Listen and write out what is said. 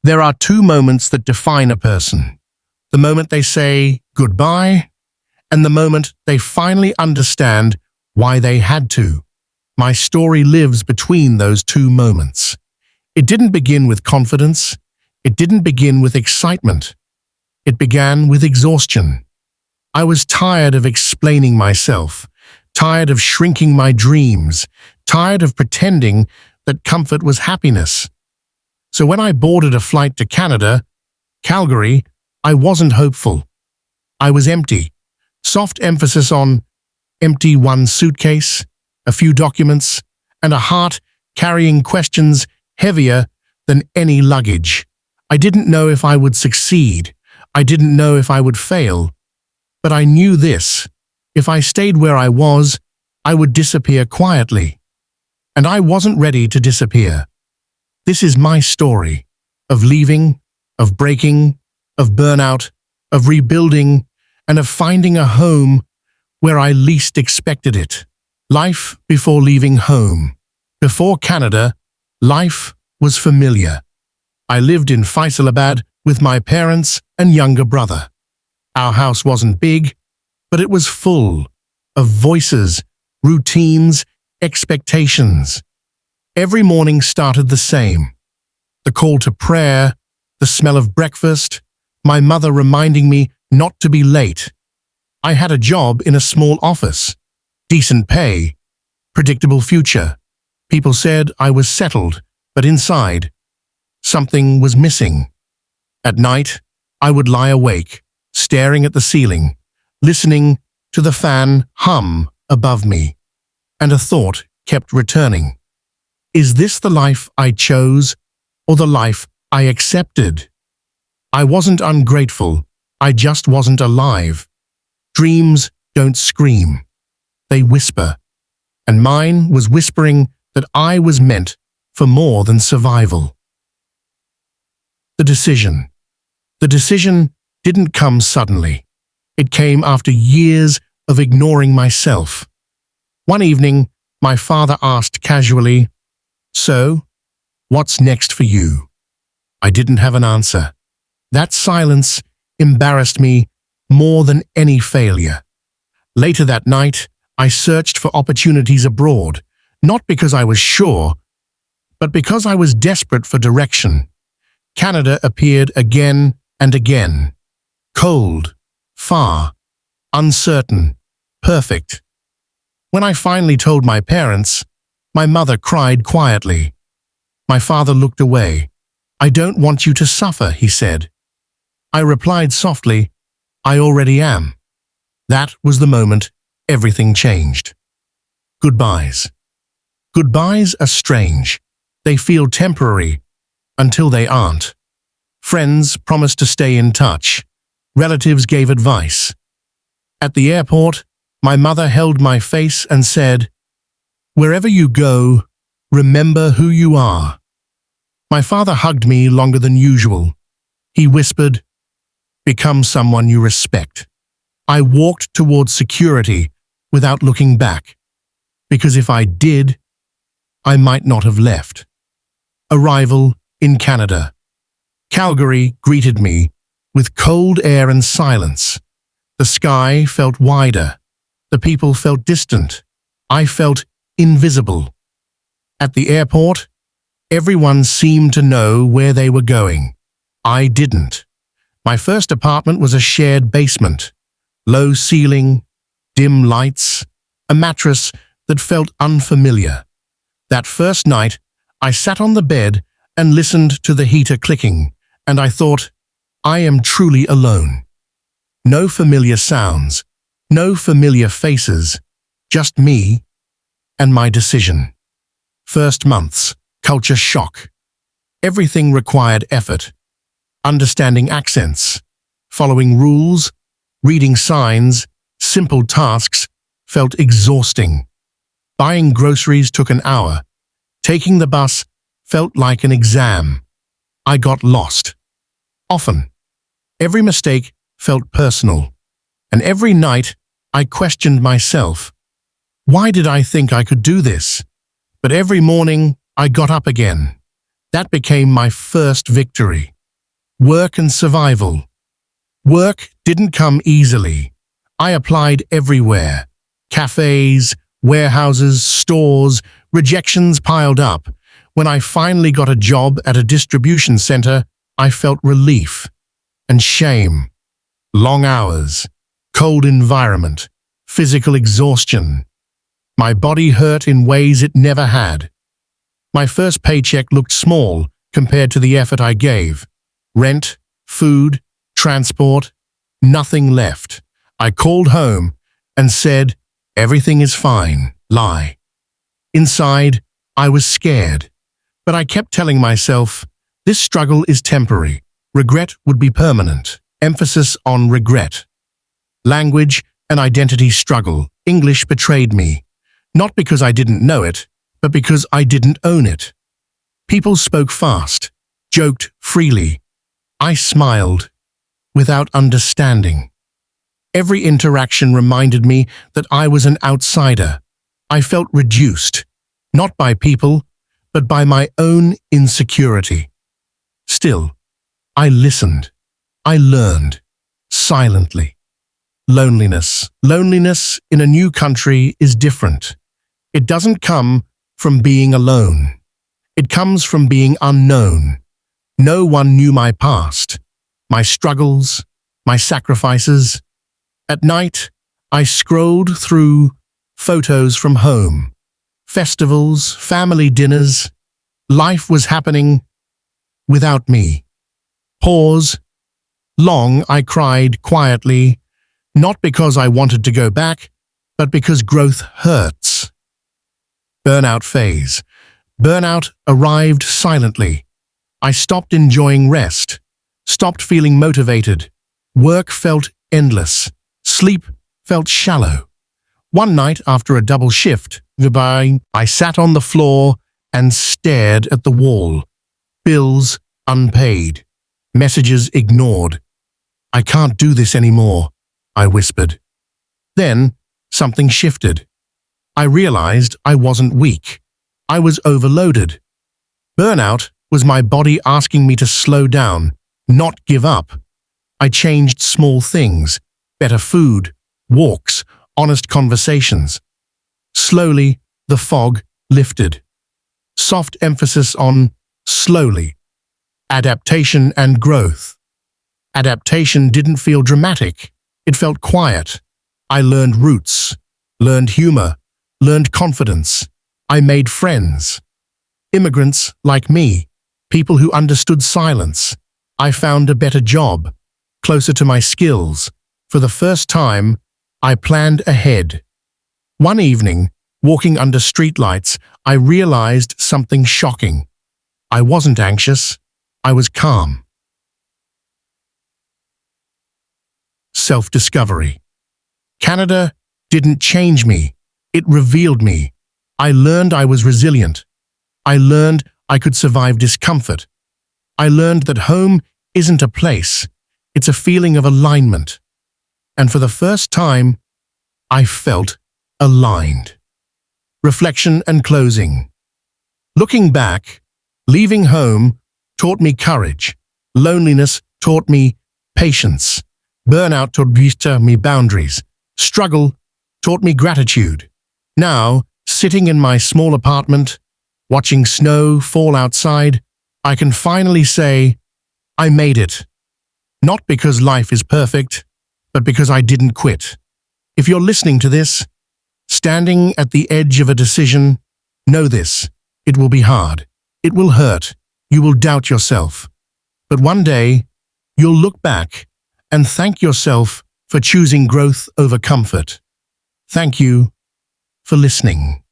There are two moments that define a person. The moment they say goodbye, and the moment they finally understand why they had to. My story lives between those two moments. It didn't begin with confidence. It didn't begin with excitement. It began with exhaustion. I was tired of explaining myself, tired of shrinking my dreams, tired of pretending that comfort was happiness. So when I boarded a flight to Canada, Calgary, I wasn't hopeful. I was empty. Soft emphasis on empty, one suitcase, a few documents, and a heart carrying questions heavier than any luggage. I didn't know if I would succeed. I didn't know if I would fail. But I knew this: if I stayed where I was, I would disappear quietly. And I wasn't ready to disappear. This is my story of leaving, of breaking, of burnout, of rebuilding, and of finding a home where I least expected it. Life before leaving home. Before Canada, life was familiar. I lived in Faisalabad with my parents and younger brother. Our house wasn't big, but it was full of voices, routines, expectations. Every morning started the same. The call to prayer, the smell of breakfast, my mother reminding me not to be late. I had a job in a small office, decent pay, predictable future. People said I was settled, but inside, something was missing. At night, I would lie awake, staring at the ceiling, listening to the fan hum above me, and a thought kept returning. Is this the life I chose, or the life I accepted? I wasn't ungrateful, I just wasn't alive. Dreams don't scream, they whisper, and mine was whispering that I was meant for more than survival. The decision. The decision didn't come suddenly. It came after years of ignoring myself. One evening, my father asked casually, "So, what's next for you?" I didn't have an answer. That silence embarrassed me more than any failure. Later that night, I searched for opportunities abroad, not because I was sure, but because I was desperate for direction. Canada appeared again and again. Cold, far, uncertain, perfect. When I finally told my parents, my mother cried quietly. My father looked away. "I don't want you to suffer," he said. I replied softly, "I already am." That was the moment everything changed. Goodbyes. Goodbyes are strange. They feel temporary until they aren't. Friends promised to stay in touch. Relatives gave advice. At the airport, my mother held my face and said, "Wherever you go, remember who you are." My father hugged me longer than usual. He whispered, "Become someone you respect." I walked towards security without looking back, because if I did, I might not have left. Arrival in Canada. Calgary greeted me with cold air and silence. The sky felt wider. The people felt distant. I felt invisible. At the airport, everyone seemed to know where they were going. I didn't. My first apartment was a shared basement. Low ceiling, dim lights, a mattress that felt unfamiliar. That first night, I sat on the bed and listened to the heater clicking, and I thought, I am truly alone. No familiar sounds, no familiar faces, just me and my decision. First months, culture shock. Everything required effort. Understanding accents, following rules, reading signs, simple tasks felt exhausting. Buying groceries took an hour. Taking the bus felt like an exam. I got lost. Often. Every mistake felt personal. And every night I questioned myself. Why did I think I could do this? But every morning I got up again. That became my first victory. Work and survival. Work didn't come easily. I applied everywhere. Cafes, warehouses, stores, rejections piled up. When I finally got a job at a distribution center, I felt relief and shame. Long hours, cold environment, physical exhaustion. My body hurt in ways it never had. My first paycheck looked small compared to the effort I gave. Rent, food, transport, nothing left. I called home and said, "Everything is fine." Lie. Inside, I was scared, but I kept telling myself, this struggle is temporary. Regret would be permanent. Emphasis on regret. Language and identity struggle. English betrayed me. Not because I didn't know it, but because I didn't own it. People spoke fast, joked freely. I smiled, without understanding. Every interaction reminded me that I was an outsider. I felt reduced, not by people, but by my own insecurity. Still, I listened. I learned, silently. Loneliness. Loneliness in a new country is different. It doesn't come from being alone. It comes from being unknown. No one knew my past, my struggles, my sacrifices. At night, I scrolled through photos from home, festivals, family dinners. Life was happening without me. Pause. Long I cried quietly, not because I wanted to go back, but because growth hurts. Burnout phase. Burnout arrived silently. I stopped enjoying rest, stopped feeling motivated. Work felt endless. Sleep felt shallow. One night after a double shift, I sat on the floor and stared at the wall. Bills unpaid. Messages ignored. "I can't do this anymore," I whispered. Then something shifted. I realized I wasn't weak. I was overloaded. Burnout was my body asking me to slow down, not give up. I changed small things, better food, walks, honest conversations. Slowly, the fog lifted. Soft emphasis on slowly. Adaptation and growth. Adaptation didn't feel dramatic. It felt quiet. I learned roots, learned humor, learned confidence. I made friends. Immigrants like me, people who understood silence. I found a better job, closer to my skills. For the first time, I planned ahead. One evening, walking under streetlights, I realized something shocking. I wasn't anxious. I was calm. Self-discovery. Canada didn't change me. It revealed me. I learned I was resilient. I learned I could survive discomfort. I learned that home isn't a place. It's a feeling of alignment. And for the first time, I felt aligned. Reflection and closing. Looking back, leaving home taught me courage. Loneliness taught me patience. Burnout taught me boundaries. Struggle taught me gratitude. Now, sitting in my small apartment, watching snow fall outside, I can finally say, I made it. Not because life is perfect, but because I didn't quit. If you're listening to this, standing at the edge of a decision, know this: it will be hard. It will hurt. You will doubt yourself. But one day, you'll look back and thank yourself for choosing growth over comfort. Thank you for listening.